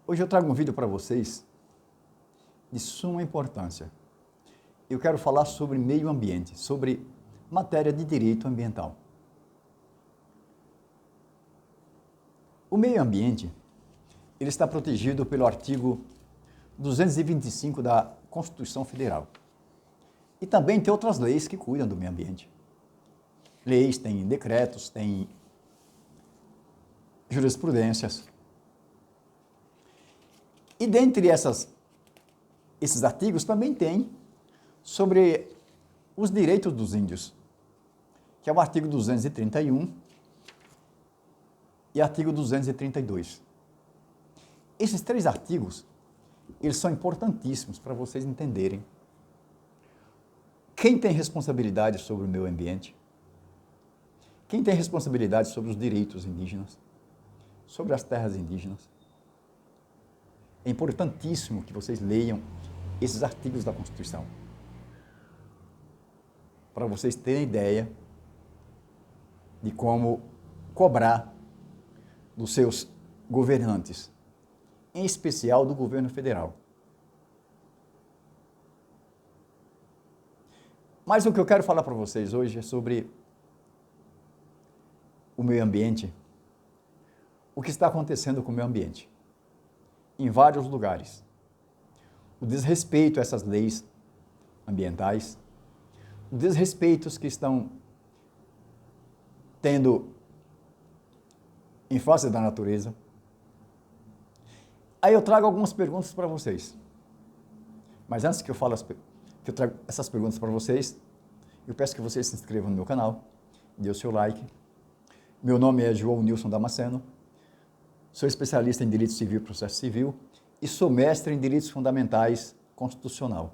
Hoje eu trago um vídeo para vocês de suma importância. Eu quero falar sobre meio ambiente, sobre matéria de direito ambiental. O meio ambiente, ele está protegido pelo artigo 225 da Constituição Federal. E também tem outras leis que cuidam do meio ambiente. Leis, tem decretos, tem jurisprudências. E dentre esses artigos também tem sobre os direitos dos índios, que é o artigo 231 e artigo 232. Esses três artigos, eles são importantíssimos para vocês entenderem quem tem responsabilidade sobre o meio ambiente, quem tem responsabilidade sobre os direitos indígenas, sobre as terras indígenas. É importantíssimo que vocês leiam esses artigos da Constituição, para vocês terem ideia de como cobrar dos seus governantes, em especial do governo federal. Mas o que eu quero falar para vocês hoje é sobre o meio ambiente, o que está acontecendo com o meio ambiente em vários lugares. O desrespeito a essas leis ambientais, os desrespeitos que estão tendo em face da natureza. Aí eu trago algumas perguntas para vocês. Mas antes que eu trago essas perguntas para vocês, eu peço que vocês se inscrevam no meu canal, dê o seu like. Meu nome é João Nilson Damasceno, sou especialista em Direito Civil e Processo Civil e sou mestre em Direitos Fundamentais Constitucional.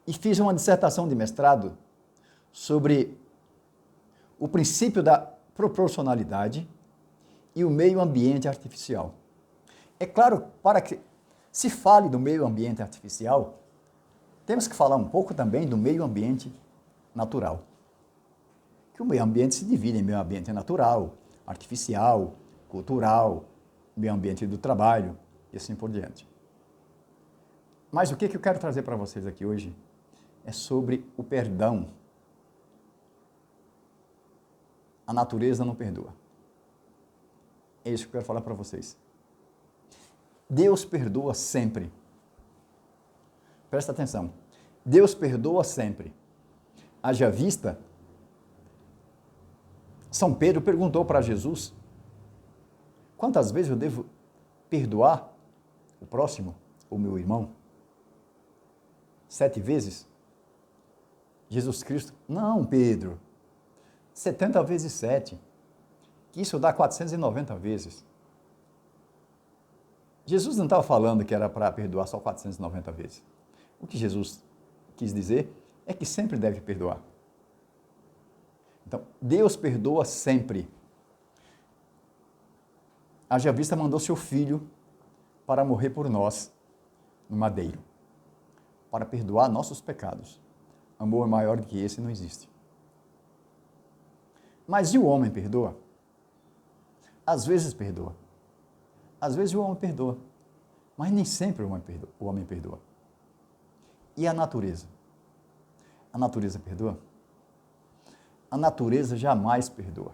E fiz uma dissertação de mestrado sobre o princípio da proporcionalidade e o meio ambiente artificial. É claro, para que se fale do meio ambiente artificial, temos que falar um pouco também do meio ambiente natural. Que o meio ambiente se divide em meio ambiente natural, artificial, cultural, meio ambiente do trabalho e assim por diante. Mas o que eu quero trazer para vocês aqui hoje é sobre o perdão. A natureza não perdoa. É isso que eu quero falar para vocês. Deus perdoa sempre. Presta atenção. Deus perdoa sempre. Haja vista, São Pedro perguntou para Jesus: quantas vezes eu devo perdoar o próximo, o meu irmão? 7 vezes? Jesus Cristo: não, Pedro, 70 vezes 7, que isso dá 490 vezes. Jesus não estava falando que era para perdoar só 490 vezes. O que Jesus quis dizer é que sempre deve perdoar. Então, Deus perdoa sempre. Haja vista mandou seu filho para morrer por nós no madeiro, para perdoar nossos pecados. Amor maior do que esse não existe. Mas e o homem perdoa? Às vezes perdoa. Às vezes o homem perdoa, mas nem sempre o homem perdoa. E a natureza? A natureza perdoa? A natureza jamais perdoa.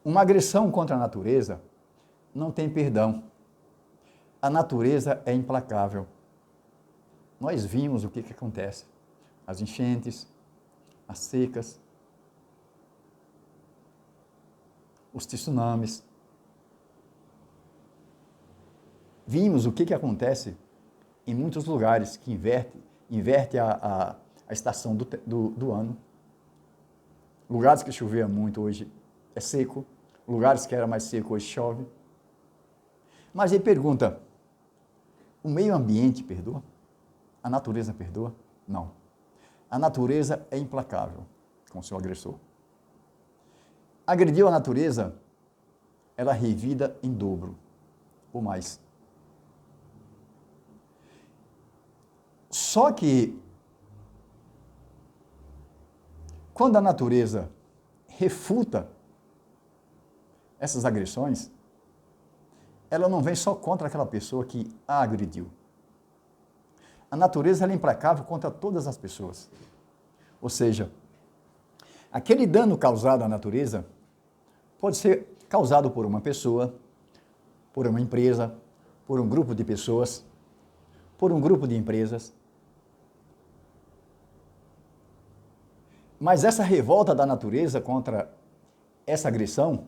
Uma agressão contra a natureza não tem perdão. A natureza é implacável. Nós vimos o que acontece. As enchentes, as secas, os tsunamis. Vimos o que acontece em muitos lugares que inverte a estação do ano. Lugares que chovia muito hoje é seco, lugares que era mais seco hoje chove. Mas aí pergunta, o meio ambiente perdoa? A natureza perdoa? Não. A natureza é implacável com o seu agressor. Agrediu a natureza, ela é revida em dobro ou mais. Só que, quando a natureza refuta essas agressões, ela não vem só contra aquela pessoa que a agrediu. A natureza ela é implacável contra todas as pessoas. Ou seja, aquele dano causado à natureza pode ser causado por uma pessoa, por uma empresa, por um grupo de pessoas, por um grupo de empresas. Mas essa revolta da natureza contra essa agressão,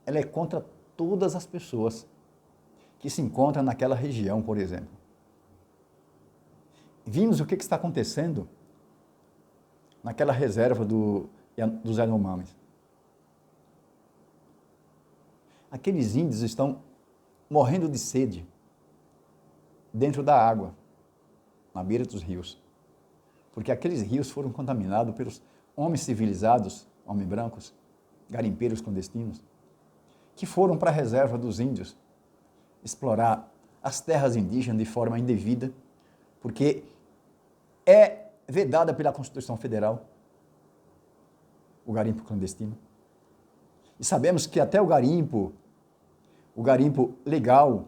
ela é contra todas as pessoas que se encontram naquela região, por exemplo. Vimos o que está acontecendo naquela reserva dos Yanomamis. Aqueles índios estão morrendo de sede dentro da água, na beira dos rios. Porque aqueles rios foram contaminados pelos homens civilizados, homens brancos, garimpeiros clandestinos, que foram para a reserva dos índios explorar as terras indígenas de forma indevida, porque é vedada pela Constituição Federal o garimpo clandestino. E sabemos que até o garimpo legal,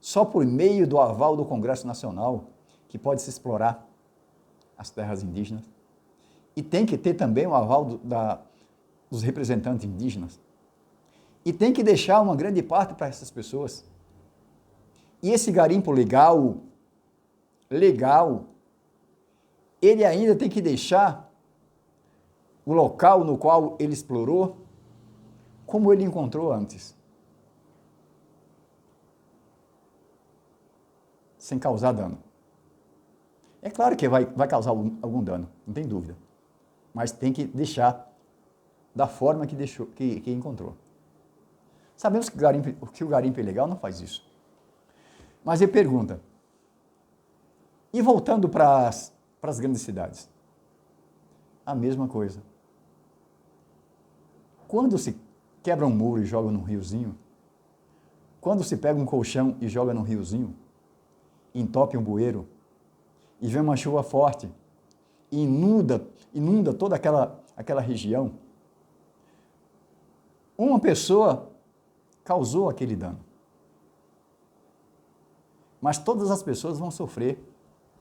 só por meio do aval do Congresso Nacional que pode se explorar as terras indígenas. E tem que ter também o aval dos representantes indígenas. E tem que deixar uma grande parte para essas pessoas. E esse garimpo legal, ele ainda tem que deixar o local no qual ele explorou como ele encontrou antes. Sem causar dano. É claro que vai causar algum dano, não tem dúvida. Mas tem que deixar da forma que encontrou. Sabemos que o garimpo ilegal não faz isso. Mas ele pergunta, e voltando para as grandes cidades? A mesma coisa. Quando se quebra um muro e joga num riozinho, quando se pega um colchão e joga num riozinho, entope um bueiro, e vem uma chuva forte, e inunda toda aquela região, uma pessoa causou aquele dano. Mas todas as pessoas vão sofrer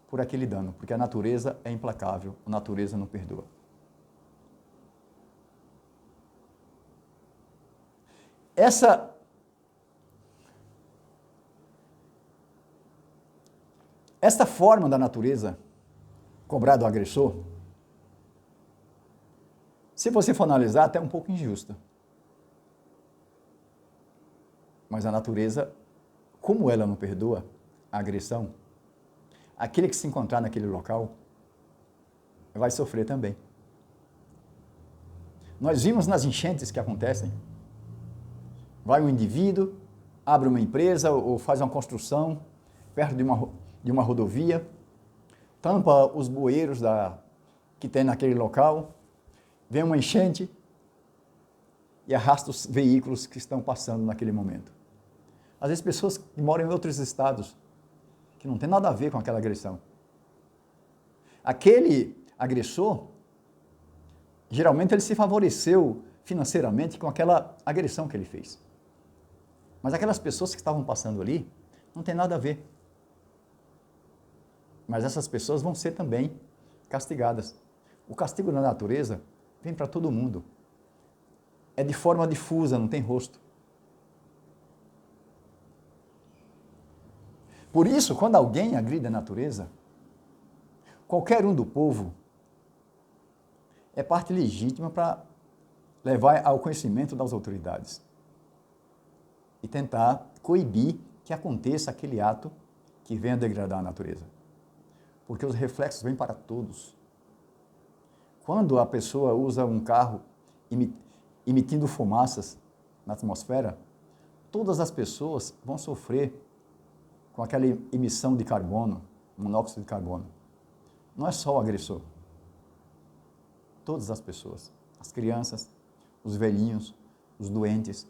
por aquele dano, porque a natureza é implacável, a natureza não perdoa. Esta forma da natureza cobrar do agressor, se você for analisar, até um pouco injusta. Mas a natureza, como ela não perdoa a agressão, aquele que se encontrar naquele local vai sofrer também. Nós vimos nas enchentes que acontecem, vai um indivíduo, abre uma empresa ou faz uma construção perto de uma rodovia, tampa os bueiros que tem naquele local, vem uma enchente e arrasta os veículos que estão passando naquele momento. Às vezes pessoas que moram em outros estados, que não tem nada a ver com aquela agressão. Aquele agressor, geralmente ele se favoreceu financeiramente com aquela agressão que ele fez. Mas aquelas pessoas que estavam passando ali, não tem nada a ver. Mas essas pessoas vão ser também castigadas. O castigo da natureza vem para todo mundo. É de forma difusa, não tem rosto. Por isso, quando alguém agride a natureza, qualquer um do povo é parte legítima para levar ao conhecimento das autoridades e tentar coibir que aconteça aquele ato que venha degradar a natureza. Porque os reflexos vêm para todos. Quando a pessoa usa um carro emitindo fumaças na atmosfera, todas as pessoas vão sofrer com aquela emissão de carbono, monóxido de carbono. Não é só o agressor. Todas as pessoas, as crianças, os velhinhos, os doentes,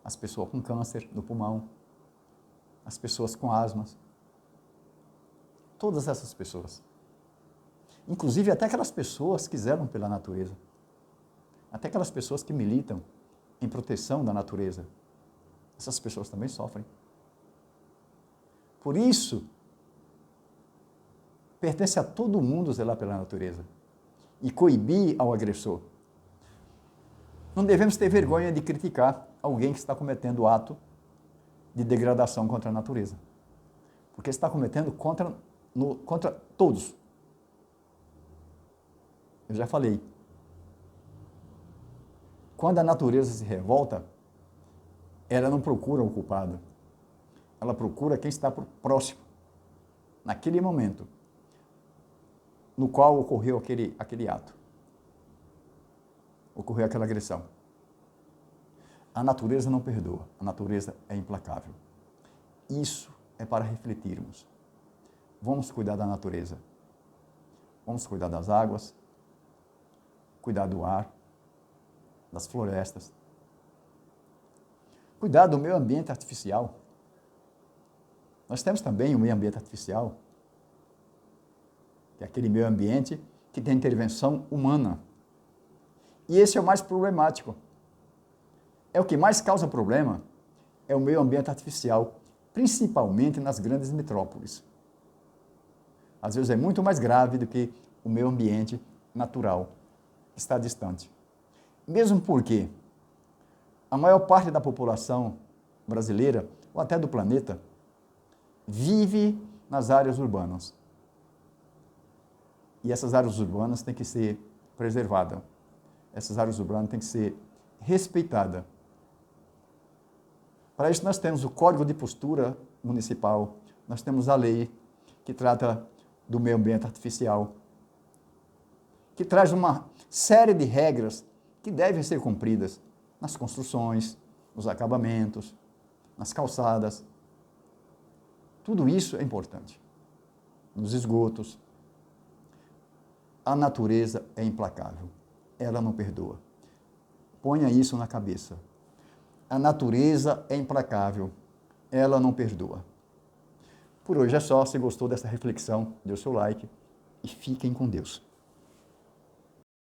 as pessoas com câncer no pulmão, as pessoas com asmas, todas essas pessoas. Inclusive até aquelas pessoas que zelam pela natureza, até aquelas pessoas que militam em proteção da natureza, essas pessoas também sofrem. Por isso, pertence a todo mundo zelar pela natureza e coibir ao agressor. Não devemos ter vergonha de criticar alguém que está cometendo ato de degradação contra a natureza, porque está cometendo contra todos. Eu já falei. Quando a natureza se revolta, ela não procura o culpado. Ela procura quem está próximo, naquele momento, no qual ocorreu aquele ato. Ocorreu aquela agressão. A natureza não perdoa, a natureza é implacável. Isso é para refletirmos. Vamos cuidar da natureza. Vamos cuidar das águas, cuidar do ar, das florestas. Cuidar do meio ambiente artificial. Nós temos também o meio ambiente artificial, que é aquele meio ambiente que tem intervenção humana. E esse é o mais problemático. É o que mais causa problema, é o meio ambiente artificial, principalmente nas grandes metrópoles. Às vezes é muito mais grave do que o meio ambiente natural, que está distante. Mesmo porque a maior parte da população brasileira, ou até do planeta, vive nas áreas urbanas. E essas áreas urbanas têm que ser preservadas. Essas áreas urbanas têm que ser respeitadas. Para isso nós temos o Código de Postura Municipal, nós temos a lei que trata do meio ambiente artificial, que traz uma série de regras que devem ser cumpridas nas construções, nos acabamentos, nas calçadas. Tudo isso é importante. Nos esgotos. A natureza é implacável. Ela não perdoa. Ponha isso na cabeça. A natureza é implacável. Ela não perdoa. Por hoje é só. Se gostou dessa reflexão, dê o seu like e fiquem com Deus.